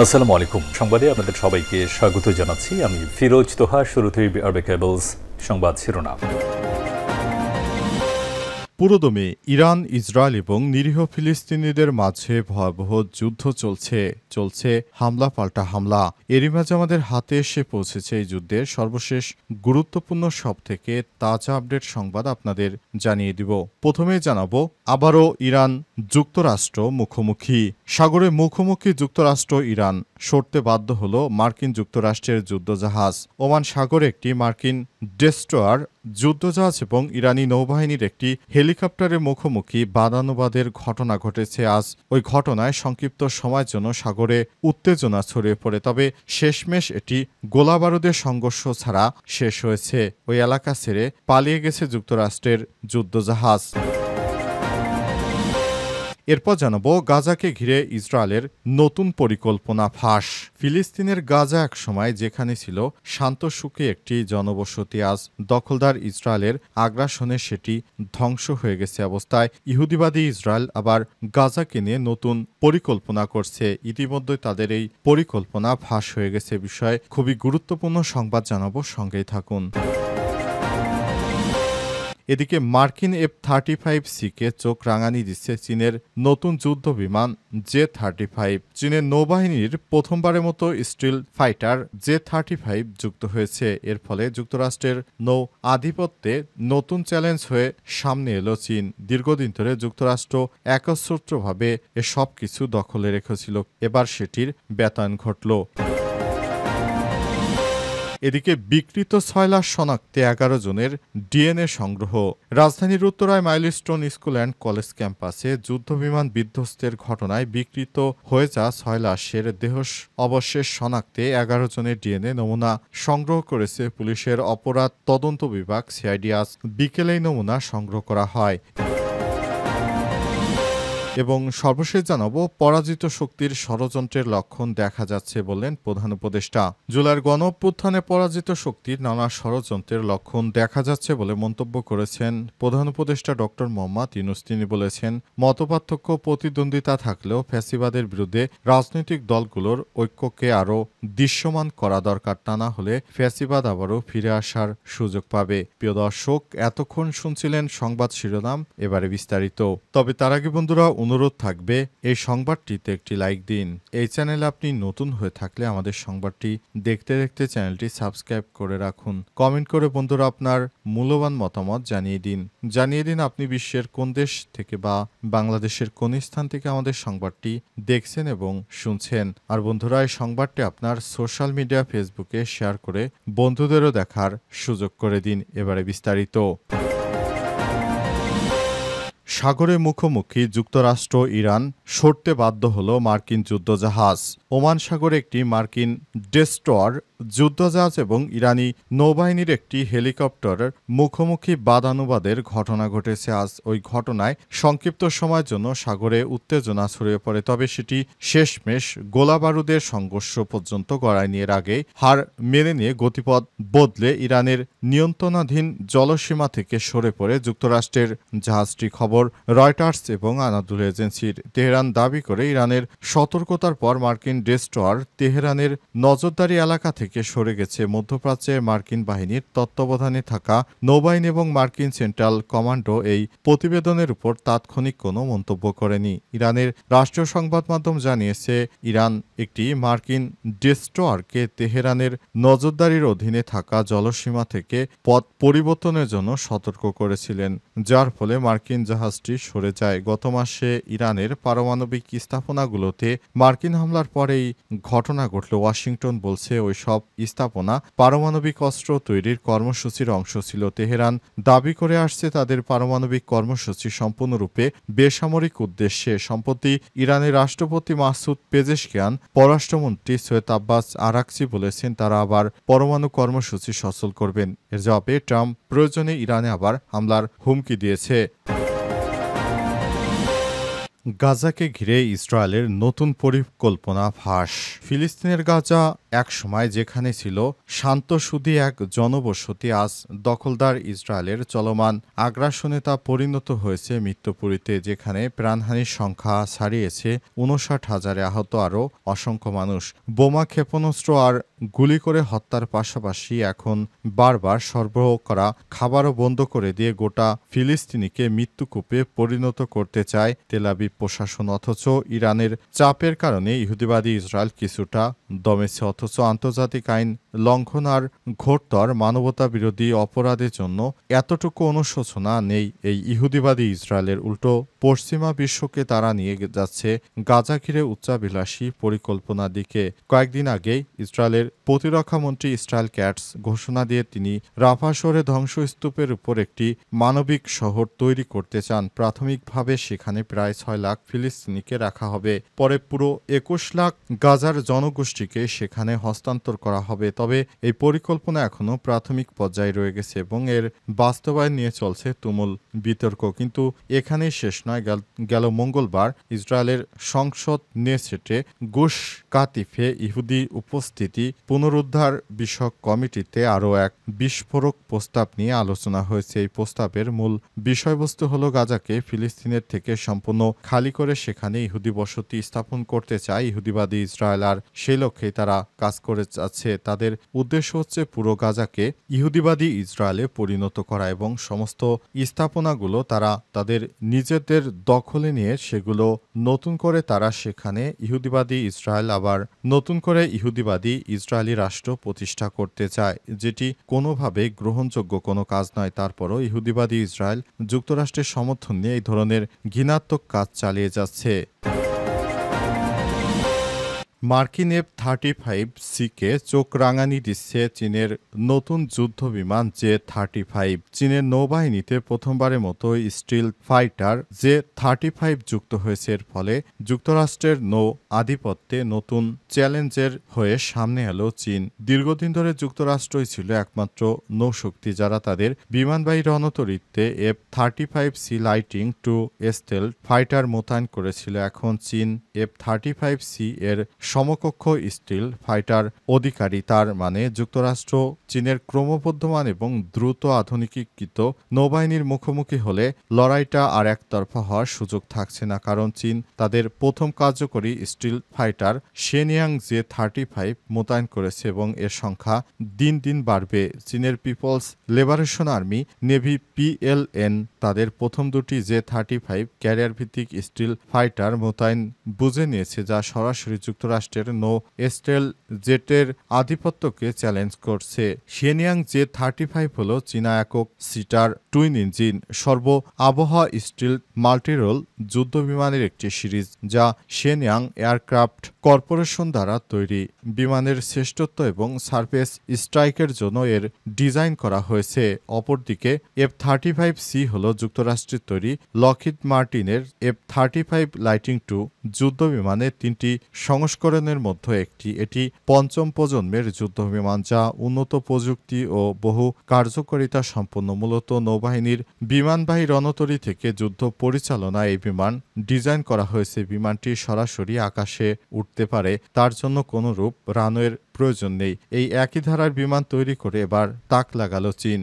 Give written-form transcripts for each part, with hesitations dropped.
আসসালামু আলাইকুম। সংবাদে আপনাদের সবাইকে স্বাগত জানাচ্ছি। আমি ফিরোজ তোহা। শুরুতেই আরবে কেবলস সংবাদ শিরোনাম। পুরোদমে ইরান, ইসরায়েল এবং নিরীহ ফিলিস্তিনিদের মাঝে ভয়াবহ যুদ্ধ চলছে হামলা পাল্টা হামলা। এরই মাঝে আমাদের হাতে এসে পৌঁছেছে এই যুদ্ধের সর্বশেষ গুরুত্বপূর্ণ সবথেকে তাজা আপডেট সংবাদ আপনাদের জানিয়ে দিব। প্রথমে জানাবো, আবারও ইরান যুক্তরাষ্ট্র মুখোমুখি। সাগরে মুখোমুখি যুক্তরাষ্ট্র ইরান। সরতে বাধ্য হল মার্কিন যুক্তরাষ্ট্রের যুদ্ধজাহাজ। ওমান সাগরে একটি মার্কিন ডেস্ট্রয়ার, যুদ্ধজাহাজ এবং ইরানি নৌবাহিনীর একটি হেলিকপ্টারের মুখোমুখি বাদানুবাদের ঘটনা ঘটেছে আজ। ওই ঘটনায় সংক্ষিপ্ত সময়ের জন্য সাগরে উত্তেজনা ছড়িয়ে পড়ে, তবে শেষমেশ এটি গোলাবারুদের সংঘর্ষ ছাড়া শেষ হয়েছে। ওই এলাকা ছেড়ে পালিয়ে গেছে যুক্তরাষ্ট্রের যুদ্ধজাহাজ। এরপর জানাবো, গাজাকে ঘিরে ইসরায়েলের নতুন পরিকল্পনা ফাঁস। ফিলিস্তিনের গাজা একসময় যেখানে ছিল শান্ত সুখী একটি জনবসতি, আজ দখলদার ইসরায়েলের আগ্রাসনে সেটি ধ্বংস হয়ে গেছে অবস্থায়। ইহুদিবাদী ইসরায়েল আবার গাজাকে নিয়ে নতুন পরিকল্পনা করছে। ইতিমধ্যে তাদের এই পরিকল্পনা ফাঁস হয়ে গেছে। বিষয়ে খুবই গুরুত্বপূর্ণ সংবাদ জানাবো, সঙ্গেই থাকুন। এদিকে মার্কিন F-35C-কে চোখ রাঙানি দিচ্ছে চীনের নতুন যুদ্ধ বিমান J-35। চীনের নৌবাহিনীর প্রথমবারের মতো স্টিল ফাইটার J-35 যুক্ত হয়েছে। এর ফলে যুক্তরাষ্ট্রের নৌ আধিপত্যে নতুন চ্যালেঞ্জ হয়ে সামনে এলো চীন। দীর্ঘদিন ধরে যুক্তরাষ্ট্র একচ্ছত্রভাবে এসব কিছু দখলে রেখেছিল, এবার সেটির ব্যতয়ন ঘটল। এদিকে বিকৃত ৬ লাশ শনাক্তে ১১ জনের ডিএনএ সংগ্রহ। রাজধানীর উত্তরায় মাইলস্টোন স্কুল অ্যান্ড কলেজ ক্যাম্পাসে যুদ্ধবিমান বিধ্বস্তের ঘটনায় বিকৃত হয়ে যাওয়া ৬ লাশের দেহ অবশেষ শনাক্তে ১১ জনের ডিএনএ নমুনা সংগ্রহ করেছে পুলিশের অপরাধ তদন্ত বিভাগ সিআইডি। আজ বিকেলেই নমুনা সংগ্রহ করা হয়। এবং সর্বশেষ জানাবো, পরাজিত শক্তির ষড়যন্ত্রের লক্ষণ দেখা যাচ্ছে বললেন প্রধান উপদেষ্টা। জুলাইয়ের গণঅভ্যুত্থানে পরাজিত শক্তির নানা ষড়যন্ত্রের লক্ষণ দেখা যাচ্ছে বলে মন্তব্য করেছেন প্রধান উপদেষ্টা ডক্টর মোহাম্মদ ইউনূস। তিনি বলেছেন, মতপার্থক্য প্রতিদ্বন্দ্বিতা থাকলেও ফ্যাসিবাদের বিরুদ্ধে রাজনৈতিক দলগুলোর ঐক্যকে আরও দৃশ্যমান করা দরকার। তা না হলে ফ্যাসিবাদ আবারও ফিরে আসার সুযোগ পাবে। প্রিয় দর্শক, এতক্ষণ শুনছিলেন সংবাদ শিরোনাম, এবারে বিস্তারিত। তবে তার আগে বন্ধুরা, অনুরোধ থাকবে এই সংবাদটিতে একটি লাইক দিন। এই চ্যানেলে আপনি নতুন হয়ে থাকলে আমাদের সংবাদটি দেখতে দেখতে চ্যানেলটি সাবস্ক্রাইব করে রাখুন। কমেন্ট করে বন্ধুরা আপনার মূল্যবান মতামত জানিয়ে দিন আপনি বিশ্বের কোন দেশ থেকে বা বাংলাদেশের কোন স্থান থেকে আমাদের সংবাদটি দেখছেন এবং শুনছেন। আর বন্ধুরা, এই সংবাদটি আপনার সোশ্যাল মিডিয়া ফেসবুকে শেয়ার করে বন্ধুদেরও দেখার সুযোগ করে দিন। এবারে বিস্তারিত। সাগরে মুখোমুখি যুক্তরাষ্ট্র ইরান, সরতে বাধ্য হল মার্কিন যুদ্ধজাহাজ। ওমান সাগরে একটি মার্কিন ডেস্ট্রয়ার, যুদ্ধজাহাজ এবং ইরানি নৌবাহিনীর একটি হেলিকপ্টারের মুখোমুখি বাদানুবাদের ঘটনা ঘটেছে আজ। ওই ঘটনায় সংক্ষিপ্ত সময়ের জন্য সাগরে উত্তেজনা ছড়িয়ে পড়ে, তবে সেটি শেষমেশ গোলাবারুদের সংঘর্ষ পর্যন্ত গড়ায়নি। এর আগে হার মেনে নিয়ে গতিপথ বদলে ইরানের নিয়ন্ত্রণাধীন জলসীমা থেকে সরে পড়ে যুক্তরাষ্ট্রের জাহাজটি। খবর রয়টার্স এবং আনাদুল এজেন্সির। তেহরান দাবি করে, ইরানের সতর্কতার পর মার্কিন ডেস্ট্রয়ার তেহরানের নজরদারি এলাকা থেকে সরে গেছে। মধ্যপ্রাচ্যের মার্কিন বাহিনীর তত্ত্বাবধানে থাকা নৌবাহিনী এবং মার্কিন সেন্ট্রাল কমান্ডো এই প্রতিবেদনের উপর তাৎক্ষণিক কোনো মন্তব্য করেনি। ইরানের রাষ্ট্রীয় সংবাদ মাধ্যম জানিয়েছে, ইরান একটি মার্কিন ডেস্ট্রয়ারকে তেহরানের নজরদারির অধীনে থাকা জলসীমা থেকে পথ পরিবর্তনের জন্য সতর্ক করেছিলেন, যার ফলে মার্কিন জাহাজটি সরে যায়। গত মাসে ইরানের পারমাণবিক স্থাপনাগুলোতে মার্কিন হামলার পর এই ঘটনা ঘটল। ওয়াশিংটন বলছে, ওই সব স্থাপনা পারমাণবিক অস্ত্র তৈরির কর্মসূচির অংশ ছিল। তেহরান দাবি করে আসছে, তাদের পারমাণবিক কর্মসূচি সম্পূর্ণরূপে বেসামরিক উদ্দেশ্যে। সম্প্রতি ইরানের রাষ্ট্রপতি মাসুদ পেজেশকিয়ান, পররাষ্ট্রমন্ত্রী সৈয়দ আব্বাস আরাকচি বলেছেন, তারা আবার পরমাণু কর্মসূচি সচল করবেন। এর জবাবে ট্রাম্প প্রয়োজনে ইরানে আবার হামলার হুমকি দিয়েছে। গাজাকে ঘিরে ইসরায়েলের নতুন পরিকল্পনা ফাঁস। ফিলিস্তিনের গাজা এক সময় যেখানে ছিল শান্তসুধী এক জনবসতি, আজ দখলদার ইসরায়েলের চলমান আগ্রাসনে তা পরিণত হয়েছে মৃত্যুপুরীতে, যেখানে প্রাণহানির সংখ্যা ছাড়িয়েছে ৫৯,০০০, আহত আরও অসংখ্য মানুষ। বোমা, ক্ষেপণাস্ত্র আর গুলি করে হত্যার পাশাপাশি এখন বারবার সরবরাহ করা খাবারও বন্ধ করে দিয়ে গোটা ফিলিস্তিনিকে মৃত্যুকূপে পরিণত করতে চায় তেল আবিব প্রশাসন। অথচ ইরানের চাপের কারণে ইহুদিবাদী ইসরায়েল কিছুটা দমেছে। অথচ আন্তর্জাতিক আইন লঙ্ঘন আর ঘোরতর মানবতাবিরোধী অপরাধের জন্য এতটুকু অনুশোচনা নেই এই ইহুদিবাদী ইসরায়েলের। উল্টো পশ্চিমা বিশ্বকে তারা নিয়ে যাচ্ছে গাজা ঘিরে উচ্চাভিলাষী পরিকল্পনার দিকে। কয়েকদিন আগেই ইসরায়েলের প্রতিরক্ষামন্ত্রী ইসরায়েল ক্যাটস ঘোষণা দিয়ে তিনি রাফা শহরে ধ্বংসস্তূপের উপর একটি মানবিক শহর তৈরি করতে চান। প্রাথমিকভাবে সেখানে প্রায় ৬ লাখ ফিলিস্তিনিকে রাখা হবে। পরে পুরো ২১ লাখ গাজার জনগোষ্ঠীকে সেখানে হস্তান্তর করা হবে। তবে এই পরিকল্পনা এখনও প্রাথমিক পর্যায়ে রয়ে গেছে এবং এর বাস্তবায়ন নিয়ে চলছে তুমুল বিতর্ক। কিন্তু এখানেই শেষ নয়। গেল মঙ্গলবার ইসরায়েলের সংসদ নেসেটে গুশ কাতিফে ইহুদি উপস্থিতি পুনরুদ্ধার বিষয়ক কমিটিতে আরও এক বিস্ফোরক প্রস্তাব নিয়ে আলোচনা হয়েছে। এই প্রস্তাবের মূল বিষয়বস্তু হল গাজাকে ফিলিস্তিনের থেকে সম্পূর্ণ খালি করে সেখানে ইহুদি বসতি স্থাপন করতে চায় ইহুদিবাদী ইসরায়েল। আর সেই লক্ষ্যেই তারা কাজ করে যাচ্ছে। তাদের উদ্দেশ্য হচ্ছে পুরো গাজাকে ইহুদিবাদী ইসরায়েলে পরিণত করা এবং সমস্ত স্থাপনাগুলো তারা তাদের নিজেদের দখলে নিয়ে সেগুলো নতুন করে তারা সেখানে ইহুদিবাদী ইসরায়েল আবার নতুন করে ইহুদিবাদী ইসরায়েলি রাষ্ট্র প্রতিষ্ঠা করতে চায়, যেটি কোনোভাবেই গ্রহণযোগ্য কোনো কাজ নয়। তারপরও ইহুদিবাদী ইসরায়েল যুক্তরাষ্ট্রের সমর্থন নিয়ে এই ধরনের ঘৃণাত্মক কাজ চালিয়ে যাচ্ছে। মার্কিন F-35C-কে চোখ রাঙানি দিচ্ছে চীনের নতুন যুদ্ধবিমান J-35। চীনের নৌবাহিনীতে প্রথমবারের মতো স্টিল ফাইটার J-35 যুক্ত হয়েছে। এর ফলে যুক্তরাষ্ট্রের নৌ আধিপত্যে নতুন চ্যালেঞ্জের হয়ে সামনে এলো চীন। দীর্ঘদিন ধরে যুক্তরাষ্ট্রই ছিল একমাত্র নৌশক্তি যারা তাদের বিমানবাহী রণতরীতে F-35C lightning two stealth fighter মোতায়েন করেছিল। এখন চীন F-35C এর সমকক্ষ স্টিল ফাইটার অধিকারী। তার মানে যুক্তরাষ্ট্র চীনের ক্রমবর্ধমান এবং দ্রুত আধুনিকীকৃত নৌবাহিনীর মুখোমুখি হলে লড়াইটা আর একতরফা হওয়ার সুযোগ থাকছে না, কারণ চীন তাদের প্রথম কার্যকরী স্টিল ফাইটার শেনিয়াং J-35 মোতায়েন করেছে এবং এর সংখ্যা দিন দিন বাড়বে। চীনের People's Liberation Army Navy PLN তাদের প্রথম দুটি J-35 ক্যারিয়ার ভিত্তিক স্টিল ফাইটার মোতায়েন বুঝে নিয়েছে, যা সরাসরি যুক্তরাষ্ট্রের নৌ স্টেল জেটের আধিপত্যকে চ্যালেঞ্জ করছে। শেনিয়াং J-35 হল চীনা একক সিটার টুইন ইঞ্জিন সর্ব আবহাওয়া স্টিল মাল্টিরোল যুদ্ধবিমানের একটি সিরিজ, যা শেনিয়াং এয়ারক্রাফট কর্পোরেশন দ্বারা তৈরি। বিমানের শ্রেষ্ঠত্ব এবং সারফেস স্ট্রাইকের জন্য এর ডিজাইন করা হয়েছে। অপরদিকে F-35C হল যুক্তরাষ্ট্রের তৈরি লকহিড মার্টিনের F-35 লাইটিং টু যুদ্ধবিমানের 3টি সংস্করণের মধ্যে একটি। এটি পঞ্চম প্রজন্মের যুদ্ধবিমান, যা উন্নত প্রযুক্তি ও বহু কার্যকারিতা সম্পন্ন। মূলত নৌবাহিনীর বিমানবাহী রণতরী থেকে যুদ্ধ পরিচালনায় এই বিমান ডিজাইন করা হয়েছে। বিমানটি সরাসরি আকাশে উঠতে পারে, তার জন্য কোনো রূপ রানওয়ের প্রয়োজন নেই। এই একই ধারার বিমান তৈরি করে এবার তাক লাগালো চীন।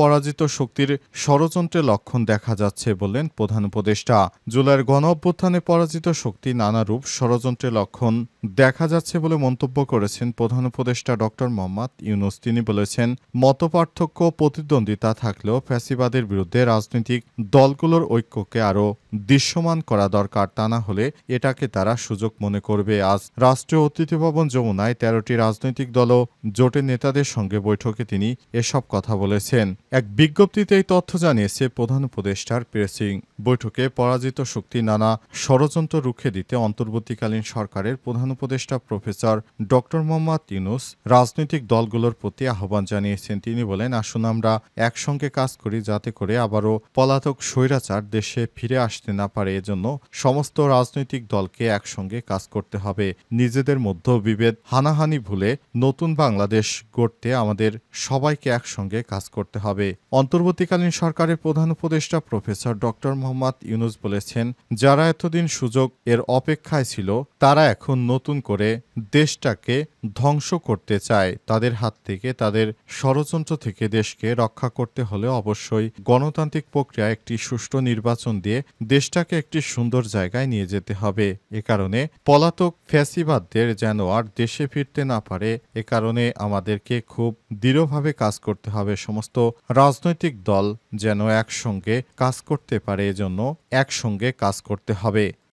পরাজিত শক্তির ষড়যন্ত্রের লক্ষণ দেখা যাচ্ছে বললেন প্রধান উপদেষ্টা। জুলাইয়ের গণঅভ্যুত্থানে পরাজিত শক্তি নানা রূপ ষড়যন্ত্রের লক্ষণ দেখা যাচ্ছে বলে মন্তব্য করেছেন প্রধান উপদেষ্টা ডক্টর মোহাম্মদ ইউনূস। তিনি বলেছেন, মতপার্থক্য প্রতিদ্বন্দ্বিতা থাকলেও ফ্যাসিবাদের বিরুদ্ধে রাজনৈতিক দলগুলোর ঐক্যকে আরও দৃশ্যমান করা দরকার, তা না হলে এটাকে তারা সুযোগ মনে করবে। আজ রাষ্ট্রীয় অতিথি ভবন যমুনায় 13টি রাজনৈতিক দল ও জোটের নেতাদের সঙ্গে বৈঠকে তিনি এসব কথা বলেছেন। এক বিজ্ঞপ্তিতে এই তথ্য জানিয়েছে প্রধান উপদেষ্টার প্রেসিং। বৈঠকে পরাজিত শক্তি নানা ষড়যন্ত্র রুখে দিতে অন্তর্বর্তীকালীন সরকারের প্রধান উপদেষ্টা প্রফেসর ডক্টর মোহাম্মদ ইউনূস রাজনৈতিক দলগুলোর প্রতি আহ্বান জানিয়েছেন। তিনি বলেন, আসুন আমরা একসঙ্গে কাজ করি যাতে করে আবারও পলাতক স্বৈরাচার দেশে ফিরে আসতে ফিরতে না পারে এজন্য সমস্ত রাজনৈতিক দলকে একসঙ্গে কাজ করতে হবে। নিজেদের মধ্যে বিভেদ হানাহানি ভুলে নতুন বাংলাদেশ গড়তে আমাদের সবাইকে একসঙ্গে কাজ করতে হবে। অন্তর্বর্তীকালীন সরকারের প্রধান উপদেষ্টা প্রফেসর ডক্টর মোহাম্মদ ইউনূস বলেছেন, যারা এতদিন সুযোগ এর অপেক্ষায় ছিল তারা এখন নতুন করে দেশটাকে ধ্বংস করতে চায়। তাদের হাত থেকে, তাদের ষড়যন্ত্র থেকে দেশকে রক্ষা করতে হলে অবশ্যই গণতান্ত্রিক প্রক্রিয়া একটি সুষ্ঠু নির্বাচন দিয়ে দেশটাকে একটি সুন্দর জায়গায় নিয়ে যেতে হবে। এ কারণে পলাতক ফ্যাসিবাদদের যেন আর দেশে ফিরতে না পারে, এ কারণে আমাদেরকে খুব দৃঢ়ভাবে কাজ করতে হবে। সমস্ত রাজনৈতিক দল যেন একসঙ্গে কাজ করতে পারে, এজন্য একসঙ্গে কাজ করতে হবে।